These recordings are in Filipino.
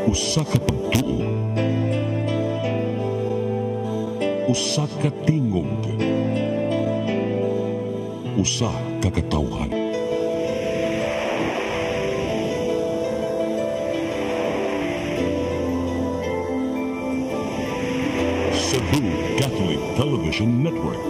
Usa ka pagtuo, usa ka tingog, usa ka katawhan. Cebu Catholic Television Network.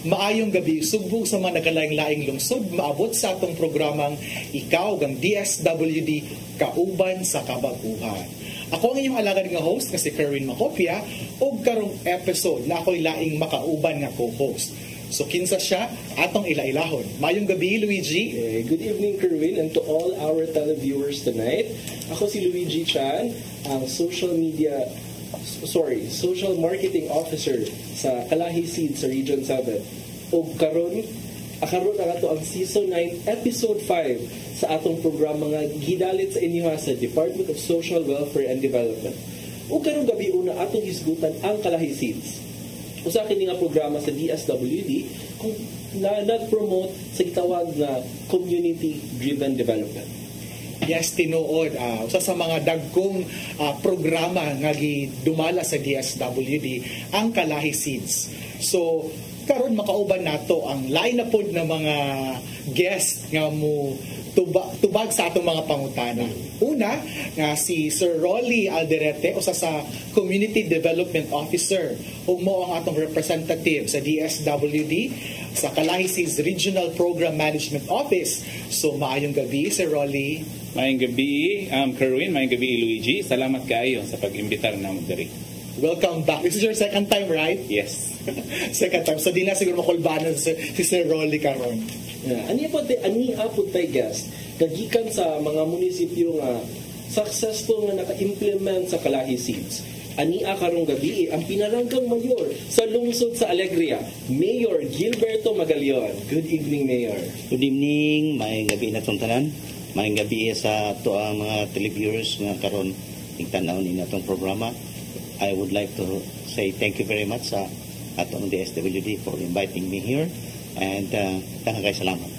Maayong gabi, sugbog sa mga nagalaing-laing lungsod, maabot sa atong programang Ikaw ang DSWD Kauban sa Kabaguhan. Ako ang inyong alagad nga host nga si Kerwin Macopia o karong episode na ako'y laing makauban nga co-host. So kinsa siya atong ila-ilahon. Maayong gabi, Luigi. Good evening, Kerwin, and to all our televiewers tonight. Ako si Luigi Chan, ang social marketing officer sa Kalahi Seeds sa Region 7. O karon ang ato ang Season 9, Episode 5 sa atong programa nga gidalit sa inyo sa Department of Social Welfare and Development. O karon gabi una atong hisgutan ang Kalahi Seeds. Usa kini nga programa sa DSWD kung nag-promote sa gitawag na community-driven development. Yes, tinuod. Usa sa mga dagkong programa nga gidumala sa DSWD ang Kalahi Seeds. So, karon makauban nato ang lain na pod na mga guest nga mo tubag sa atong mga pangutana. Una, nga si Sir Rolly Alderete, usa sa Community Development Officer, ug mo ang atong representative sa DSWD sa Kalahi Seeds Regional Program Management Office. So, maayong gabi, Sir Rolly. Maayong gabi, Kerwin. Maayong gabi, Luigi. Salamat kayo sa pag-imbitar na mo diri. Welcome back. This is your second time, right? Yes. Second time. So, di na siguro makulbanan si Sir Rolly karon. Ani apod tay guest kagikan sa mga munisipyo nga successful nga naka-implement sa Kalahi Seeds. Ani karong gabi ang pinaranggang mayor sa lungsod sa Alegria, Mayor Gilberto Magalion. Good evening, Mayor. Good evening, maayong gabi na itong tanan. Maayong gabi sa to ang mga televiewers nga karon tingtanaw ni natong programa. I would like to say thank you very much sa atong DSWD for inviting me here, and tanang kay salamat.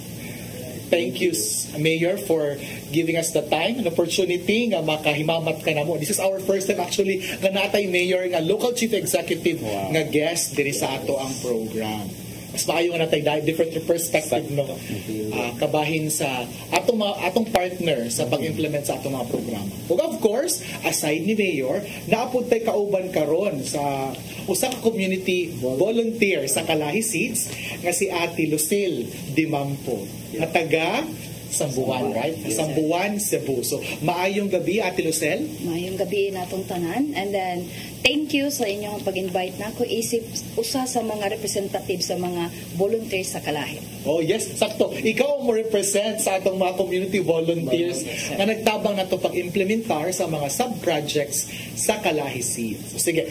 Thank you, Mayor, for giving us the time and opportunity nga makahimamat ka na mo. This is our first time actually nga natay Mayor nga local chief executive nga guest diri sa ato ang program. Mas maayo nga natay different perspective no kabahin sa atong partner sa pag-implement sa atong mga programa. Ug of course, aside ni Mayor, naapod tay kauban karon sa usa ka community volunteer sa Kalahi Seeds nga si Ate Lucille Dimampo. Nga taga Sambuan, right? Sambuan, Cebu. So, maayong gabi, Ate Lucelle. Maayong gabi natong tanan. And then, thank you sa inyong pag-invite na ko. Isip usa sa mga representative sa mga volunteers sa Kalahi. Oh, yes. Sakto. Ikaw mo represent sa atong mga community volunteers na nagtabang na ito pag-implementar sa mga sub-projects sa Kalahi Seeds. So, sige.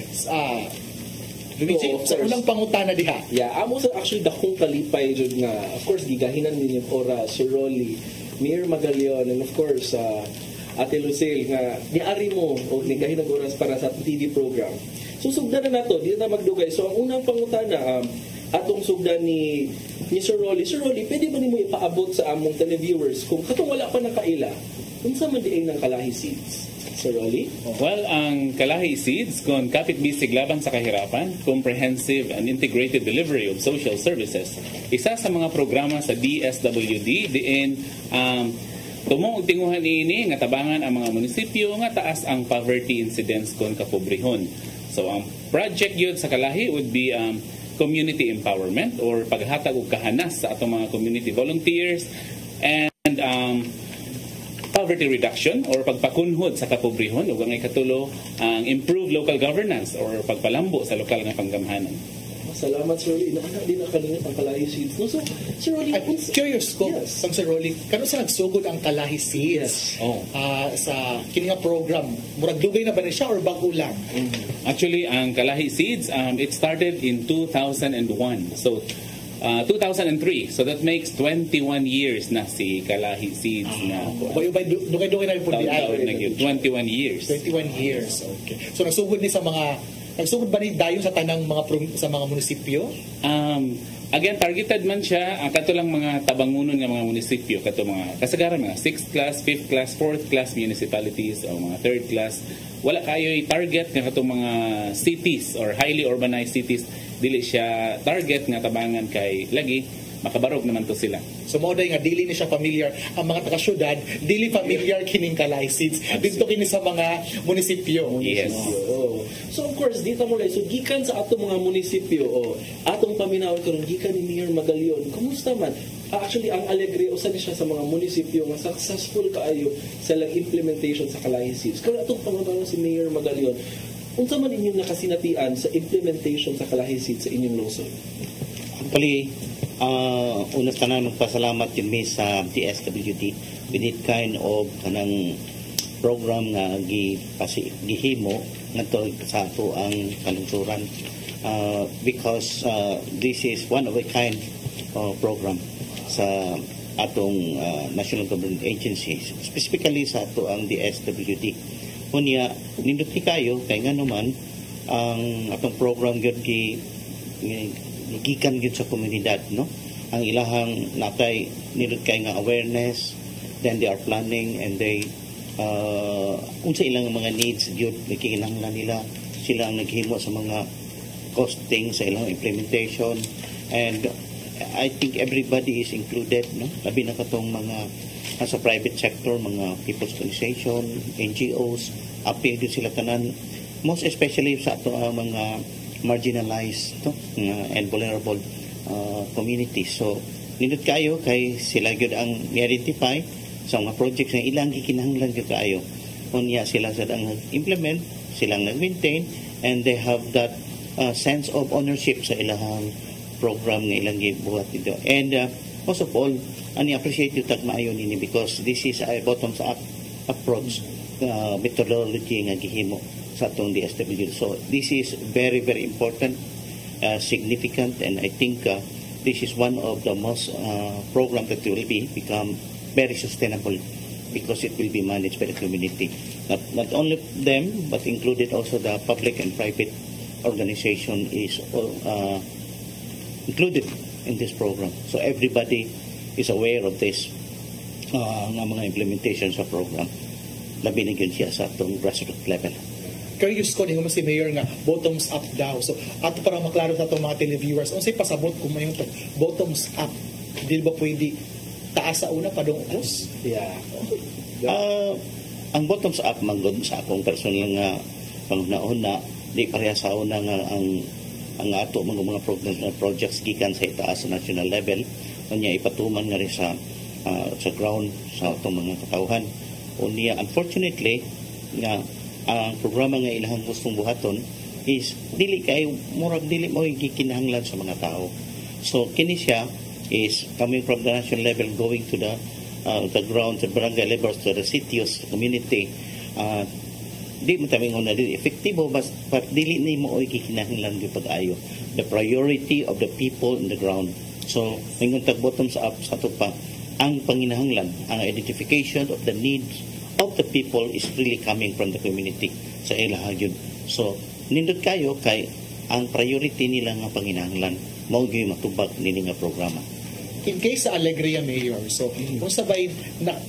Luigi, sa unang pangutana diha. Yeah, amo sa actually dakong kalipay jud nga. Of course, gigahinan din yung oras, Sir Rolly, Mayor Magalion, and of course, Ate Lucille, nga niari mo o nigahinan oras para sa TV program. So, sugdan na nato, di na magdugay. So, ang unang pangutana, atong sugdan ni Sir Rolly. Sir Rolly, pwede ba nimo ipaabot sa among televiewers kung katong wala pa nakaila, unsa man diin ng Kalahi Seeds? Sir Rolly? Well, ang Kalahi Seeds, kung kapit bisig laban sa kahirapan, comprehensive and integrated delivery of social services, isa sa mga programa sa DSWD diin tumong tinguhan ini nga tabangan ang mga munisipyo nga taas ang poverty incidence kon kapobrehon. So ang project yun sa Kalahi would be community empowerment or paghatag og kahanas sa atong mga community volunteers and poverty reduction or pagpakunhod sa kapobrehon ug ang ikatulo ang improve local governance or pagpalambo sa lokal nga panggamhanan. Salamat, Sir Rolly. Inaana din ang kalingat ang Kalahi Seeds. No, so, Sir Rolly, curious ko, yes. Sir Rolly, kano sa nagsugod ang Kalahi Seeds sa kini nga program? Murag dugay na ba na siya or bago lang? Actually, ang Kalahi Seeds, it started in 2001. So, 2003. So that makes 21 years na si Kalahi Seeds na. Dugay-dugay na po di ay. 21 years. 21 years, okay. So nagsugod ni sa mga Nagsugod ba ni dayon sa tanang sa mga munisipyo? Again, targeted man siya kato lang mga tabangunon nga mga munisipyo, kato mga kasagaran mga 6th class, 5th class, 4th class municipalities o mga 3rd class. Wala kayo target nga kato mga cities or highly urbanized cities. Dili siya target nga tabangan kay lagi makabarog naman to sila. So mao day nga dili ni siya familiar ang mga taga-syudad, dili familiar kining Kalahey Seeds dito kini sa mga munisipyo. Yes. So of course dito mo so gikan sa atong mga munisipyo o atong paminawon karon gikan ni Mayor Magalion. Kumusta man? Actually ang Alegre usa ni siya sa mga munisipyo nga successful kaayo sa implementation sa Kalahey Seeds. Karon atong paminawon si Mayor Magalion. Unsa man inyong nakasinatian sa implementation sa Kalahey Seeds sa inyong lungsod? Actually, unas ka na magpasalamat yun mi sa DSWD with it kind of kanang program nga gihimo ngadto sa ato ang kalungturan because this is one of a kind program sa atong national government agencies, specifically sa ato ang DSWD. Kunya ninduti kayo kay nganuman ang atong program gyud gikan gyud sa komunidad, no? Ang ilahang natay nindot kay nga awareness, then they are planning and they unsa ilang mga needs gyud nakikinahanglan nila, sila ang naghimo sa mga costing sa ilang implementation, and I think everybody is included, no? Labi na katong mga sa private sector, mga people's organization, NGOs, appeal gyud sila tanan, most especially sa ato mga marginalized and vulnerable communities. So nindot kayo kay sila gyud ang i-identify sa mga projects nga ilang gikinahanglan gyud kaayo. Unya sila sad ang implement, silang nag-maintain, and they have that sense of ownership sa ilang program nga ilang gibuhat dito. And most of all, ani appreciate you tag maayo nini because this is a bottoms up approach methodology nga gihimo sa atong DSWD. So this is very, very important, significant, and I think this is one of the most program that will become very sustainable because it will be managed by the community. Not only them, but included also the public and private organization is included in this program. So everybody is aware of this mga implementation sa program. Labi na yun siya sa atong grassroots level. Curious ko ninyo si Mayor nga bottoms up daw. So ato para maklaro sa itong mga televiewers, unsay pasabot kung mayong bottoms up? Di ba pwede taas sa una padungkos? Yeah. Ang bottoms up manggod sa akong personal nga pangunahuna, di pareha sa una nga ang ato mga projects gikan sa itaas sa national level, unya ipatuman nga rin sa ground sa atong mga katawhan. Unya unfortunately nga ang programa nga ilahang gustong buhaton is dili mo gikinahanglan sa mga tao. So kini siya is coming from the national level going to the ground, the barangay levels, to the cities, the community. Di mo tamingon na dili efektibo but dili ni mo gikinahanglan gyud pag-ayo. The priority of the people in the ground. So mingon tag bottoms up sa ato pa ang panginahanglan, ang identification of the needs of the people is really coming from the community sa ilaha yun. So nindot kayo kay ang priority nila nga panginahanglan mao gyud matubag nini nga programa. In case sa Alegria Mayor, so kung sabay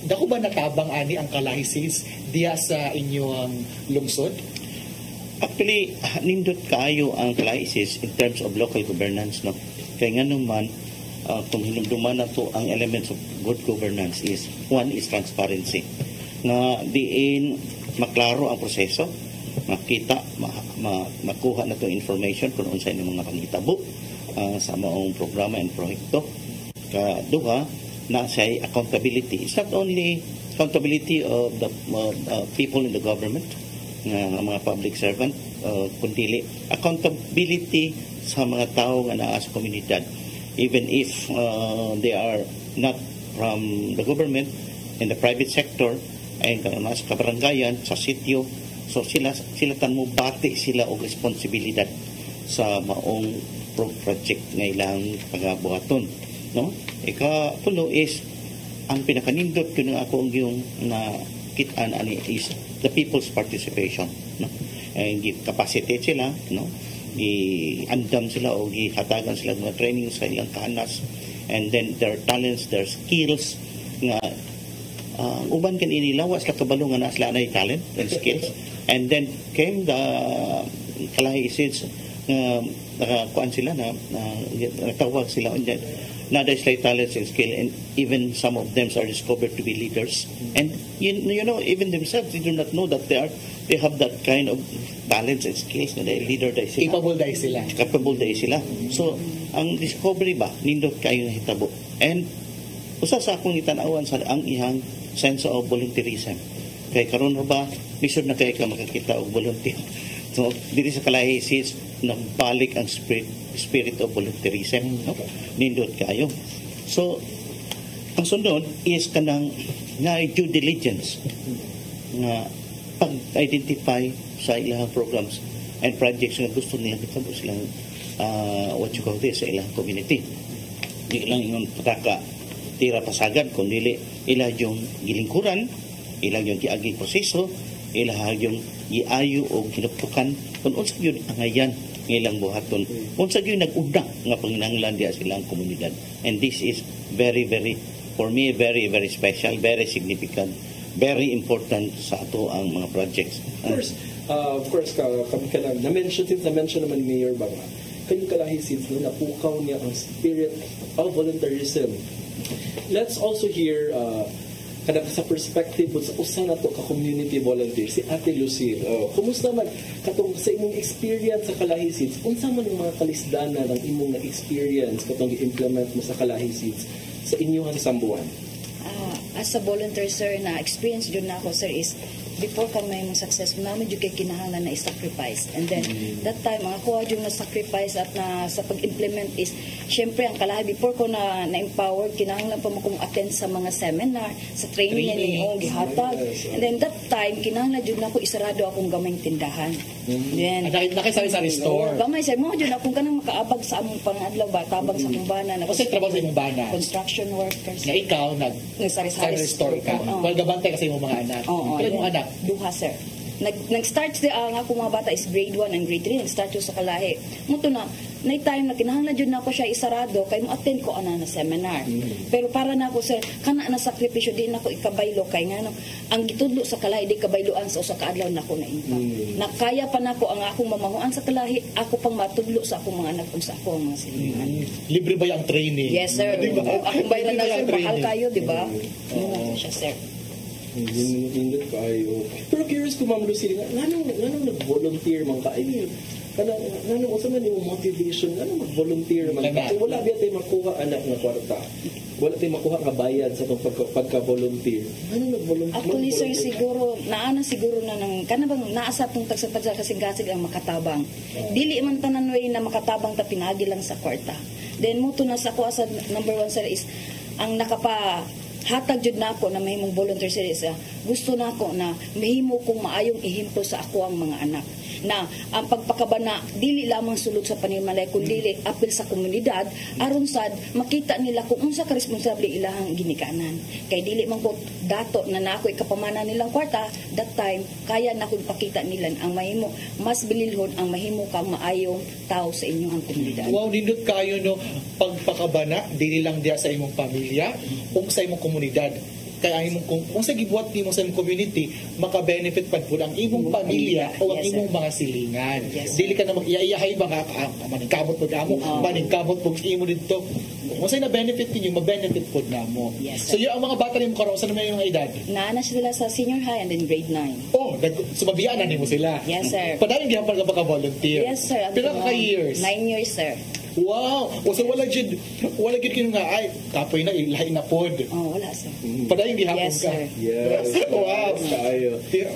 dako ba natabang ani ang Kalahey Seeds diya sa inyong lungsod? Actually nindot kaayo ang Kalahey Seeds in terms of local governance, no? Kay nganong man kung hinumduman na to ang elements of good governance is one is transparency, nga diin maklaro ang proseso, makita makuha na itong information kung unsay ng mga pangitabo sa maong programa and proyekto. Kaduha na sa accountability. It's not only accountability of the people in the government, mga public servant, kundi accountability sa mga tao nga naa sa komunidad, even if they are not from the government, in the private sector, ay sa kabarangayan, sa sitio. So sila tan mo bati sila og responsibilidad sa maong project nga ilang pagabuhaton, no? Ikatulo is ang pinakanindot ko ng ako yung na kitaan ani is the people's participation, no? gi-capacitate sila, no? I-andam sila o gihatagan sila ng training sa ilang kahanas, and then their talents, their skills nga uban kan inilawas la kabalo nga sila na talent and skills, and then came the kalahi seeds nga nakakuan sila na natawag sila na there's like talents and skill, and even some of them are discovered to be leaders, and you know even themselves they do not know that they have that kind of talents and skills na leader dahil sila, capable dahil sila. So ang discovery ba nindot kayo hitabo, and usa sa akong itanawan sa ang ihang sense of volunteerism kay karon ba lisod na kay ka makakita og volunteer. So diri sa kalahi seeds nagbalik ang spirit of volunteerism, no? Nindot kayo. So ang sundon is kanang nga due diligence nga pag-identify sa ilang programs and projects nga gusto nila kitabo silang what you call this sa ilang community. Di lang yung pataka tira pasagan kung dili ila yung gilingkuran, ila yung giagi proseso, ila yung giayo o ginuptukan kung unsa yun ang ayan ilang buhaton, unsa yun nag-unda nga panginahanglan diya silang komunidad. And this is very, very, for me, very, very special, very significant, very important sa ato ang mga projects. Of course, kami ka lang, na-mention naman ni Mayor Banga, kayong kalahi since napukaw niya ang spirit of volunteerism. Let's also hear sa perspective sa usa na to ka community volunteer si Ate Lucille. Kumusta man katong sa imong experience sa Kalahi Seeds? Unsa man yung mga kalisdanan ng imong na experience katong i-implement mo sa Kalahi Seeds sa inyong sambuan? As a volunteer, sir, na experience jud na ako, sir, is before ka may success, namin jud kay kinahanglan na i-sacrifice. And then, that time, ang ako jud na sacrifice at na sa pag-implement is, syempre, ang kalahi, before ko na-empowered, kinahanglan pa mo kong attend sa mga seminar, sa training yung gihatag. And then, that time, kinahanglan jud na ako isarado akong gamayng tindahan. Then, nakisari sa restore. Gamay, sir, mo jud akong kanang makaabag sa among pangadlaw ba, tabag sa akong bana. Kasi trabaho sa imong bana. Construction workers. Nga ikaw, nagsari-sari restore ka. Well, gabantay kasi imong mga anak. Kailan mong anak? Duha, sir. Nag-start ang ako mga bata is grade 1 and grade 3. Nag-start yung sa Kalahi. Muto na time na kinahanglan jud na ako siya isarado kay mo attend ko ana na seminar. Pero para na ako, sir, kana na sakripisyo din ako ikabaylo kay nga ang gitudlo sa Kalahi di kabayloan sa usa ka adlaw nako na impact. Nakaya pa nako ang akong mamahuan sa Kalahi, ako pang matudlo sa akong mga anak ug sa akong mga silingan. Libre ba yung training? Yes, sir. Diba? Akong bayaran na, sir, mahal kayo, di ba? Siya, sir. Hindi kayo. Pero curious ko, Ma'am Lucille, nanong nag-volunteer man ka? Nanong usa man yung motivation, nanong mag-volunteer man ka? Wala ba tayo makuha anak na kwarta? Wala tayo makuha nga bayad sa itong pagka-volunteer? Nanong nag-volunteer? Actually, sir, siguro, naana siguro na ng, kanabang naasa itong tagsapad sa kasing-kasig ang makatabang. Dili man tanan way na makatabang ta pinagi lang sa kwarta. Then, muto na sa ako, as number 1, sir, is, ang hatag jud nako na mahimong volunteer series, gusto nako na mahimo kong maayong ihimplo sa ako ang mga anak na ang pagpakabana dili lamang sulod sa panimalay kundi apil sa komunidad aron sad makita nila kung unsa ka responsable ilahang ginikanan kay dili man ko dato na nako ikapamana nilang kwarta that time kaya nako ipakita nila ang mahimo mas bililhon ang mahimo kang maayong tao sa inyong komunidad. Wow, nindot kayo no pagpakabana dili lang diya sa imong pamilya o sa imong komunidad. Kaya kung sa gibuhat nimo sa imong community, maka-benefit pa pud ang imong pamilya o ang imong mga silingan. Dili ka na mag-iyahay ba nga maningkamot pud amo, maningkamot pud imo didto. Kung sa na benefit ninyo, ma-benefit pud namo. So yung ang mga bata nimo karon sa naman yung edad? Naana sila sa senior high and then grade 9. Oh, sumabiyaan na nimo sila. Yes, sir. Padayong gihapon ka pagka-volunteer. Yes, sir. Pila ka years? 9 years, sir. Wow! O so wala gid kino nga ay kapoy na ilahi na pod. Oh, wala sir. Padayong gihapon ka. Yes. Wow.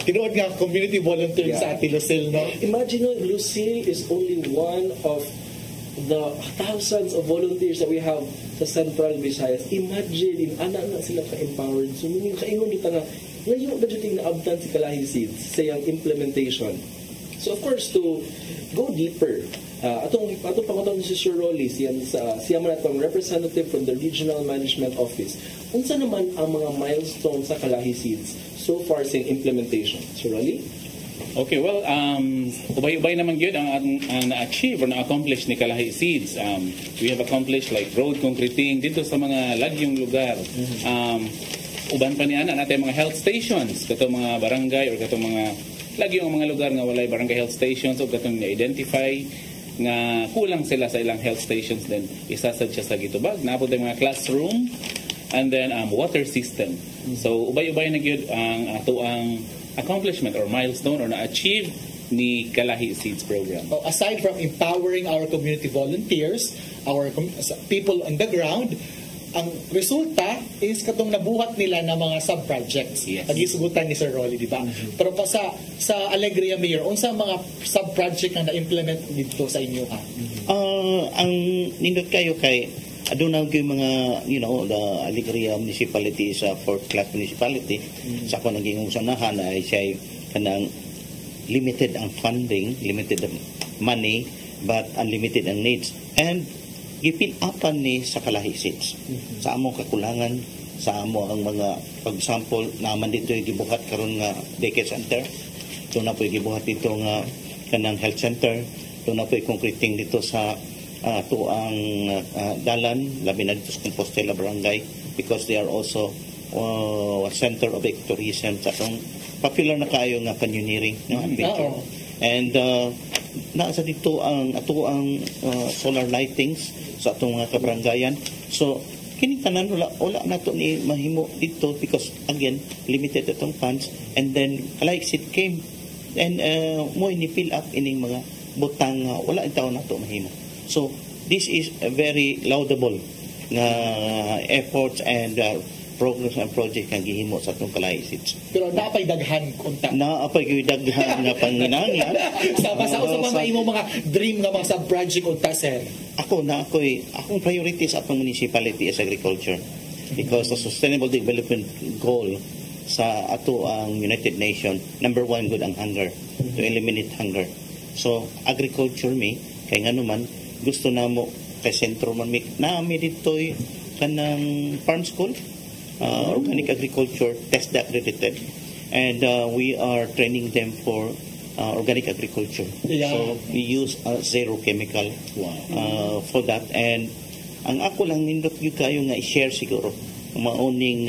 Tinuod nga community volunteer sa Ate Lucille, no? Imagine Lucille is only one of the thousands of volunteers that we have sa Central Visayas. Imagine, anak na sila ka-empowered. So, meaning, kaingon dito nga, ngayon ba dito na abdan si Kalahi Seeds sa yung implementation? So, of course, to go deeper, atong pangatong si Sir Rolly, siya man atong representative from the Regional Management Office. Unsa naman ang mga milestones sa Kalahi Seeds so far sa implementation? Sir Rolly? Okay, well, ubay-ubay naman yun ang na-achieve or na-accomplish ni Kalahi Seeds. We have accomplished like road concreting dito sa mga lagyong lugar. Uban pa niyan natin mga health stations, katong mga barangay or katong mga lagyong mga lugar nga walay barangay health stations o katong na-identify nga kulang sila sa ilang health stations, then isasad siya sa gitubag. Naapod ang mga classroom and then water system. So ubay-ubay na gyud ang ato ang accomplishment or milestone or na-achieve ni Kalahi Seeds program. Aside from empowering our community volunteers, our people on the ground, ang resulta is katong nabuhat nila ng mga sub-projects. Yes. Nagisugutan ni Sir Rolly, di ba? Pero pa sa Alegria Mayor, unsa mga sub-project na na-implement dito sa inyo ha? Ang nindot kayo kay aduna gyud mga the Alegria municipality is a fourth class municipality. Sa ako naging usanahan ay siya kanang limited ang funding, limited ang money, but unlimited ang needs. And gipil-apan ni sa Kalahi Seeds. Sa among kakulangan, sa amo ang mga, for example, naman dito yung gibuhat karon nga daycare center. Ito na po yung gibuhat dito nga kanang health center. Ito na po yung concreting dito sa tuang dalan, labi na dito sa Compostela Barangay, because they are also a center of ecotourism sa itong popular na kayo nga canyoneering, adventure. And nasa dito ang ato ang solar lightings sa atong mga kabrangayan. So kini tanan wala nato ni mahimo dito because again limited atong funds, and then like it came and mo ni fill up ining mga butang wala itaw nato mahimo. So this is a very laudable nga efforts and progress and project kang gihimo sa atong Kalahi Seeds. Pero napay daghan kunta. Napay gyud daghan nga panginahanglan. Sa mga imo mga dream nga mga sub-project unta sir. Akong priorities atong municipality is agriculture, because the sustainable development goal sa ato ang United Nations, number 1 good ang hunger, to eliminate hunger. So agriculture kay ngano man gusto namo kay sentro man mi dito kanang farm school. Organic agriculture, test accredited, and we are training them for organic agriculture. Yeah. So we use zero chemical for that. And ang ako lang nindot yung kayo nga i-share siguro mauning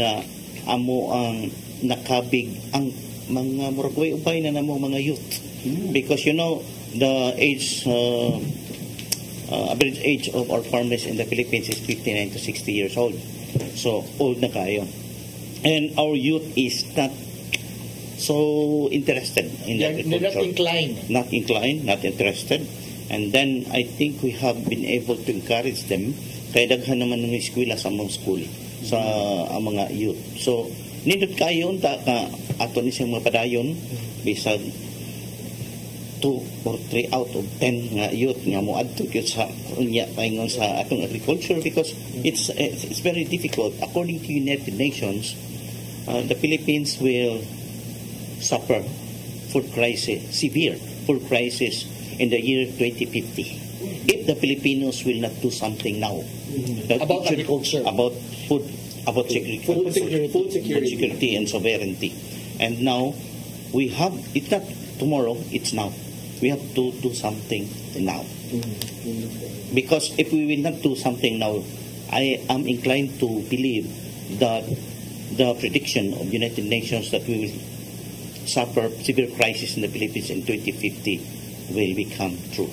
amo ang nakabig ang mga muragway upay na namo mga youth, because the average age of our farmers in the Philippines is 59 to 60 years old. So, old na kayo. And our youth is not so interested in agriculture. Not inclined. Not interested. And then, I think we have been able to encourage them. Kaya daghan naman ng eskwela sa mga school sa mga youth. So, nindot kayo ato ni siyang mga padayon bisag 2 or 3 out of 10 nga youth nga mo adto gyud sa paingon sa atong agriculture, because it's very difficult. According to United Nations, the Philippines will suffer severe food crisis in the year 2050 if the Filipinos will not do something now about agriculture, about food security and sovereignty. And now we have, it's not tomorrow, it's now. We have to do something now. Because if we will not do something now, I am inclined to believe that the prediction of United Nations that we will suffer severe crisis in the Philippines in 2050 will become true.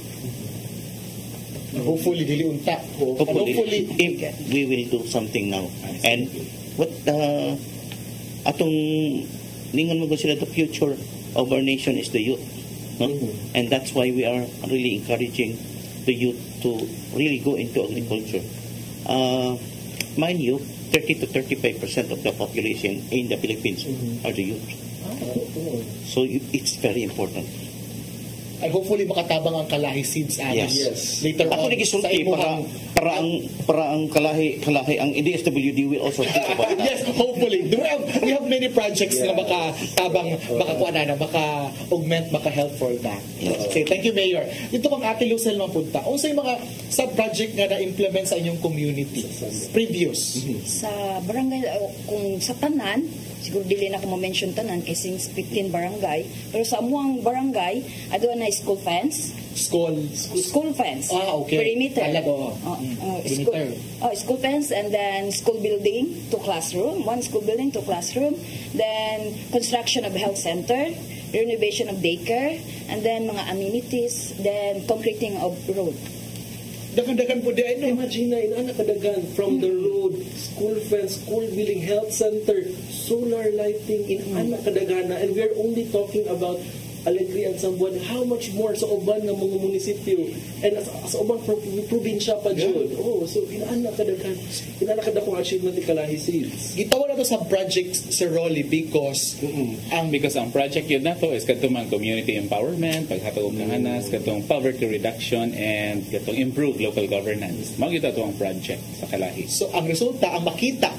Hopefully, dili unta. Hopefully, if we will do something now. And what atong ningon mo sila, the future of our nation is the youth. And that's why we are really encouraging the youth to really go into agriculture. Mind you, 30 to 35% of the population in the Philippines are the youth. So it's very important. And hopefully makatabang ang Kalahi Seeds Yes. later ako on nagisulti para ang kalahi ang DSWD will also think about that. Yes, hopefully. We have many projects na makatabang, maka-augment, maka-help for that. Okay, thank you, Mayor. Dito kang Ate Lucel mapunta. O sa mga sub-project nga na-implement sa inyong community? Previous. Sa barangay, kung sa tanan, siguro dili na ko ma-mention tanan kay since 15 barangay, pero sa amuang barangay adto na school fence, school fence, okay, perimeter, talaga, school fence, and then school building to classroom, one school building to classroom, then construction of health center, renovation of daycare, and then mga amenities, then concreting of road. Dagan-dagan po din. Imagine na, inaanak kadagan from the road, school fence, school building, health center, solar lighting, inaanak kadagan na, and we're only talking about Alegria and Sambuan. How much more sa uban ng mga munisipyo and sa ubang probinsya pa dyan. So inaanak kadakong achievement ni Kalahi Seeds. Gitawa na to sa project, Sir Rolly, because ang project yun na to is katong community empowerment, paghatag ng hanas, katong poverty reduction, and katong improve local governance. Mao gyud to ang project sa Kalahi. So ang resulta, ang makita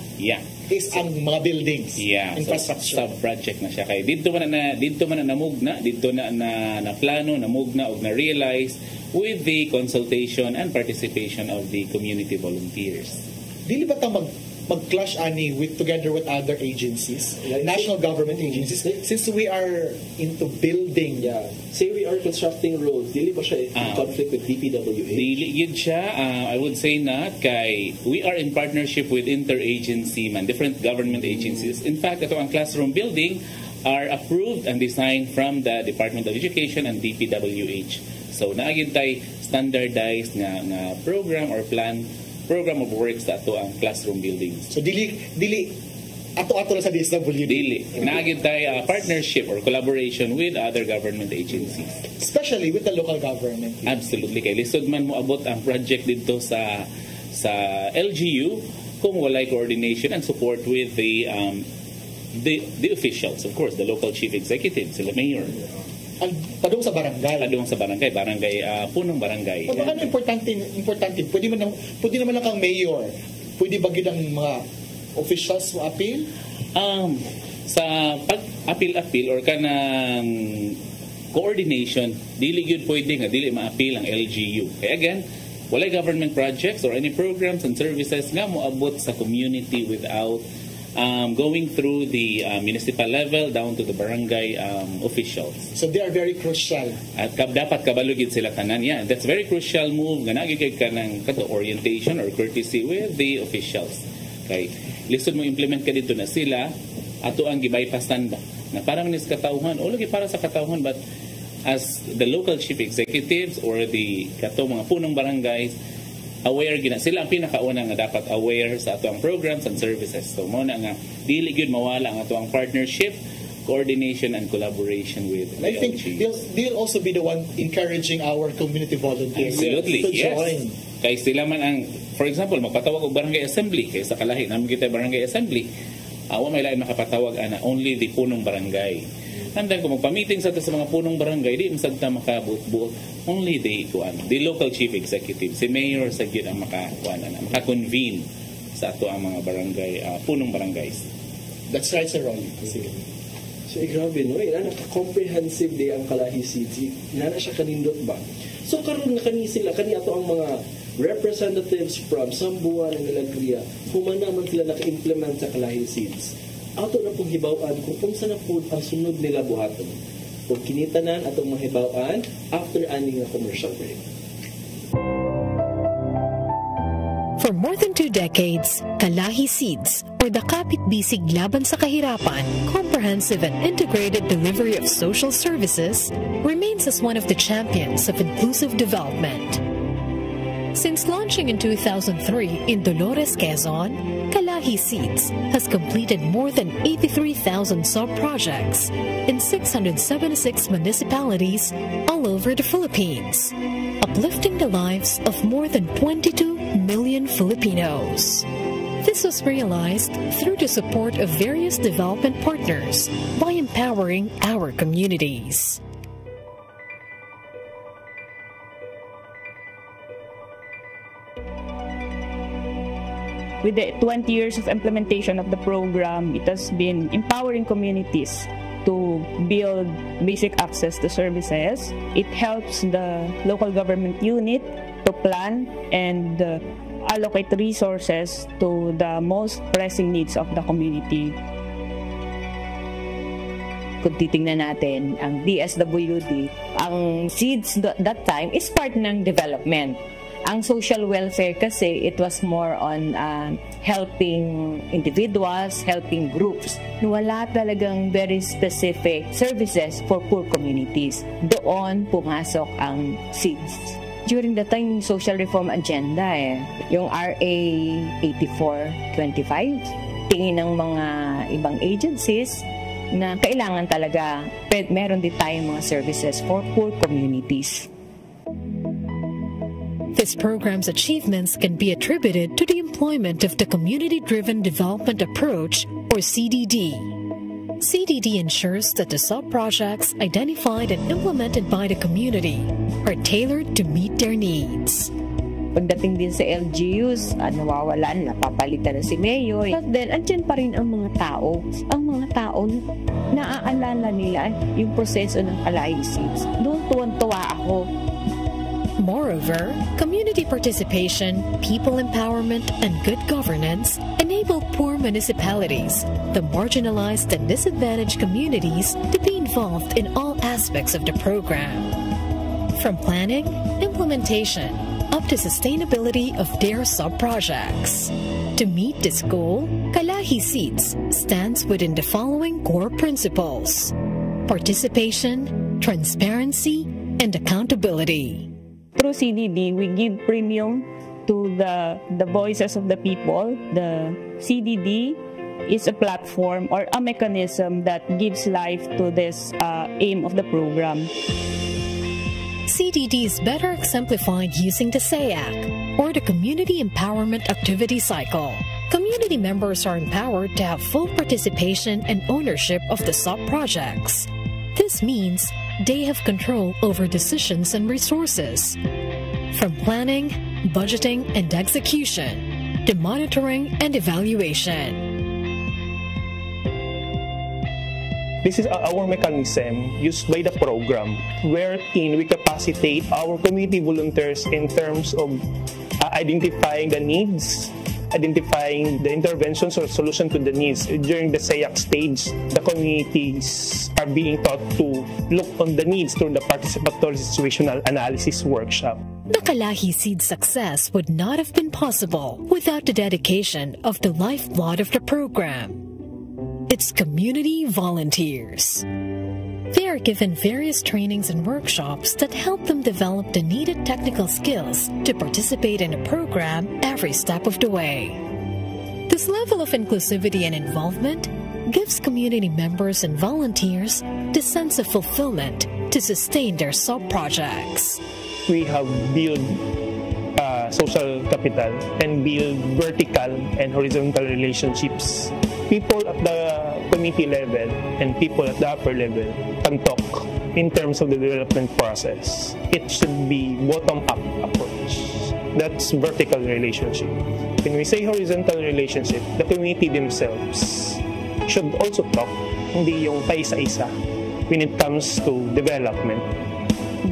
is ang mga buildings, infrastructure. So, sub-project na siya kay dito man na namugna, dito na plano, namugna og na realize with the consultation and participation of the community volunteers. Dili ba ta mag-clash ani together with other agencies, national government agencies, since we are into building? Say we are constructing roads, dili pa siya in conflict with DPWH? Dili yun siya, I would say not, kay we are in partnership with interagency different government agencies. In fact, ito ang classroom building are approved and designed from the Department of Education and DPWH. So naagin tay standardized nga program or program of works sa ato ang classroom buildings. So dili ato-ato lang sa DSWD. Dili. Naagid tayo partnership or collaboration with other government agencies. Especially with the local government. Absolutely. Kay lisod man mo abot ang project dito sa LGU kung walay coordination and support with the officials, of course, the local chief executive, sila mayor. Padung sa barangay. Punong barangay. Baka na importante. Pwede naman lang kang mayor. Pwede ba ang mga officials mo appeal? Sa pag-appeal or kanang coordination, dili gyud pwede nga dili ma-appeal ang LGU. Kaya again, walay government projects or any programs and services nga moabot sa community without going through the municipal level down to the barangay officials. So they are very crucial. At dapat kabalugid sila tanan. Yeah, that's very crucial move nga nagigig ka ng orientation or courtesy with the officials. Okay. Lisod mo implement ka dito na sila ato ang gibypassan ba na parang nis katauhan o lagi para sa katauhan, but as the local chief executives or the mga punong barangays, aware gina sila ang pinakauna nga dapat aware sa ato ang programs and services. So mo na nga dili gyud mawala ang ato ang partnership, coordination and collaboration with I think they'll also be the one encouraging our community volunteers absolutely to join. Kay sila man ang, for example, magpatawag og barangay assembly kay sa Kalahi namin kita barangay assembly, awa may lain makapatawag ana only the punong barangay. Andan ko magpa-meeting sa mga punong barangay, di masagta makabuot only the local chief executive, si mayor sa gyud ang maka-convene sa ato ang mga barangay, punong barangays. That's right, Sir Ronnie. So grabe no, comprehensive day ang Kalahi City. Nana siya kanindot ba? So karon nga kani ato ang mga representatives from Sambuan and Alegria, humana man sila naka-implement sa Kalahi Seeds. Ato na pong hibawaan kung unsa na po ang sunod nila buhaton. Kung kinitanan atong mga hibawaan after aning commercial break. For more than 2 decades, Kalahi Seeds, or the Kapit Bisig Laban sa Kahirapan, comprehensive and integrated delivery of social services, remains as one of the champions of inclusive development. Since launching in 2003 in Dolores, Quezon, Kalahi Seeds has completed more than 83,000 sub-projects in 676 municipalities all over the Philippines, uplifting the lives of more than 22 million Filipinos. This was realized through the support of various development partners by empowering our communities. With the 20 years of implementation of the program, it has been empowering communities to build basic access to services. It helps the local government unit to plan and allocate resources to the most pressing needs of the community. kung titingnan natin ang DSWD, ang SEEDS that time is part ng development. Ang social welfare kasi, it was more on helping individuals, helping groups. Wala talagang very specific services for poor communities. Doon pumasok ang SEEDS. During the time, social reform agenda yung RA 8425, tingin ng mga ibang agencies na kailangan talaga meron din tayong mga services for poor communities. This program's achievements can be attributed to the employment of the Community-Driven Development Approach, or CDD. CDD ensures that the sub-projects identified and implemented by the community are tailored to meet their needs. Pagdating din sa LGUs, nawawalan, napapalitan na si Mayor. But then, andyan pa rin ang mga tao. Ang mga tao, naaalala nila yung proseso ng Kalahi Seeds. Doon tuwan-tuwa ako. Moreover, community participation, people empowerment, and good governance enable poor municipalities, the marginalized and disadvantaged communities, to be involved in all aspects of the program. From planning, implementation, up to sustainability of their sub-projects. To meet this goal, Kalahi Seeds stands within the following core principles: participation, transparency, and accountability. Through CDD, we give premium to the voices of the people. The CDD is a platform or a mechanism that gives life to this aim of the program. CDD is better exemplified using the SAAC, or the Community Empowerment Activity Cycle. Community members are empowered to have full participation and ownership of the sub-projects. This means they have control over decisions and resources, from planning, budgeting, and execution, to monitoring and evaluation. This is our mechanism used by the program, wherein we capacitate our community volunteers in terms of identifying the needs, identifying the interventions or solution to the needs. During the SAAC stage, the communities are being taught to look on the needs through the participatory situational analysis workshop. The Kalahi Seeds success would not have been possible without the dedication of the lifeblood of the program. It's community volunteers. They are given various trainings and workshops that help them develop the needed technical skills to participate in a program every step of the way. This level of inclusivity and involvement gives community members and volunteers the sense of fulfillment to sustain their sub-projects. We have built social capital and build vertical and horizontal relationships. People at the community level and people at the upper level can talk in terms of the development process. It should be bottom-up approach. That's vertical relationship. When we say horizontal relationship, the community themselves should also talk, hindi yung paisa-isa when it comes to development.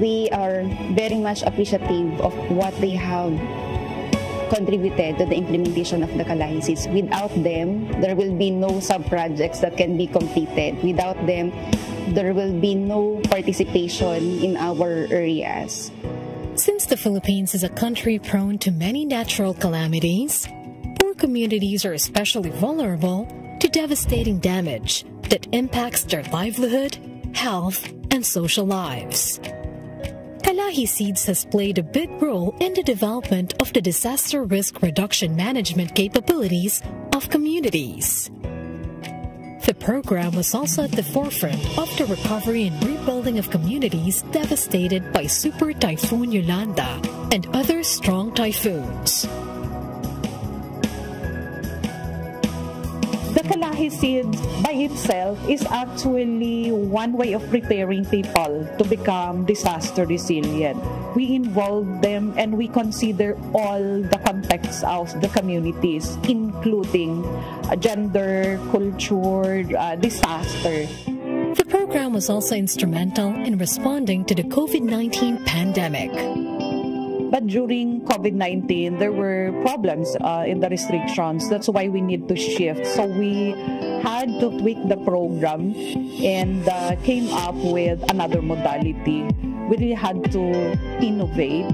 We are very much appreciative of what they have contributed to the implementation of the Kalahi Seeds. Without them, there will be no sub-projects that can be completed. Without them, there will be no participation in our areas. Since the Philippines is a country prone to many natural calamities, poor communities are especially vulnerable to devastating damage that impacts their livelihood, health, and social lives. Kalahi Seeds has played a big role in the development of the disaster risk reduction management capabilities of communities. The program was also at the forefront of the recovery and rebuilding of communities devastated by Super Typhoon Yolanda and other strong typhoons. The Kalahi Seeds by itself is actually one way of preparing people to become disaster resilient. We involve them and we consider all the contexts of the communities, including gender, culture, disaster. The program was also instrumental in responding to the COVID-19 pandemic. But during COVID-19, there were problems in the restrictions. That's why we need to shift. So we had to tweak the program and came up with another modality. We really had to innovate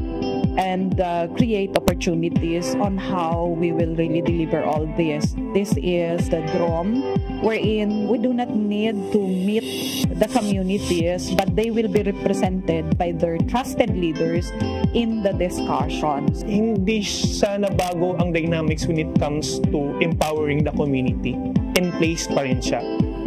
and create opportunities on how we will really deliver all this. This is the DROM, wherein we do not need to meet the communities, but they will be represented by their trusted leaders in the discussions. Hindi sana bago ang dynamics when it comes to empowering the community. In place pa rin siya.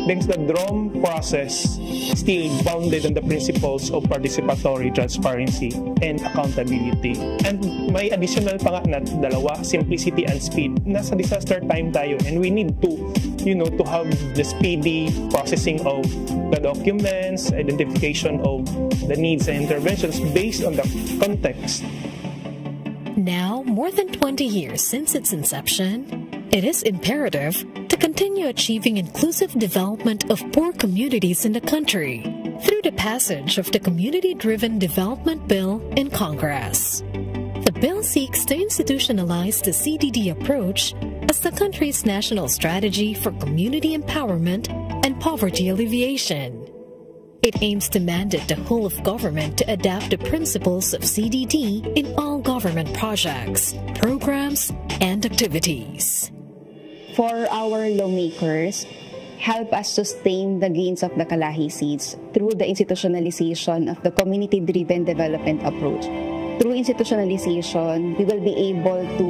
Thanks the DROM process still bounded on the principles of participatory transparency and accountability. And may additional pa nga na dalawa, simplicity and speed. Nasa disaster time tayo and we need to, to have the speedy processing of the documents, identification of the needs and interventions based on the context. Now, more than 20 years since its inception, it is imperative to continue achieving inclusive development of poor communities in the country through the passage of the Community-Driven Development Bill in Congress. The bill seeks to institutionalize the CDD approach as the country's national strategy for community empowerment and poverty alleviation. It aims to mandate the whole of government to adapt the principles of CDD in all government projects, programs, and activities. For our lawmakers, help us sustain the gains of the Kalahi Seeds through the institutionalization of the community-driven development approach. Through institutionalization, we will be able to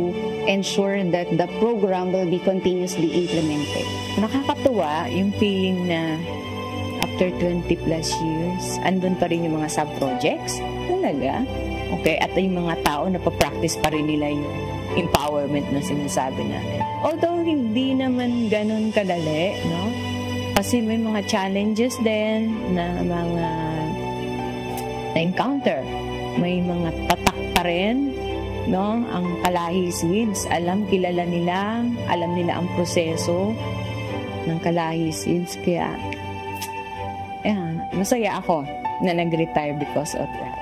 ensure that the program will be continuously implemented. Nakakatuwa yung feeling na after 20 plus years, andun pa rin yung mga sub-projects. Talaga. Okay, at yung mga tao na pa-practice pa rin nila yung empowerment na sinasabi natin. Although hindi naman ganun kadali, no? Kasi may mga challenges din na mga na-encounter. May mga tatak pa rin, no? Ang Kalahi Seeds, kilala nila, alam nila ang proseso ng Kalahi Seeds. Kaya, masaya ako na nag-retire because of that.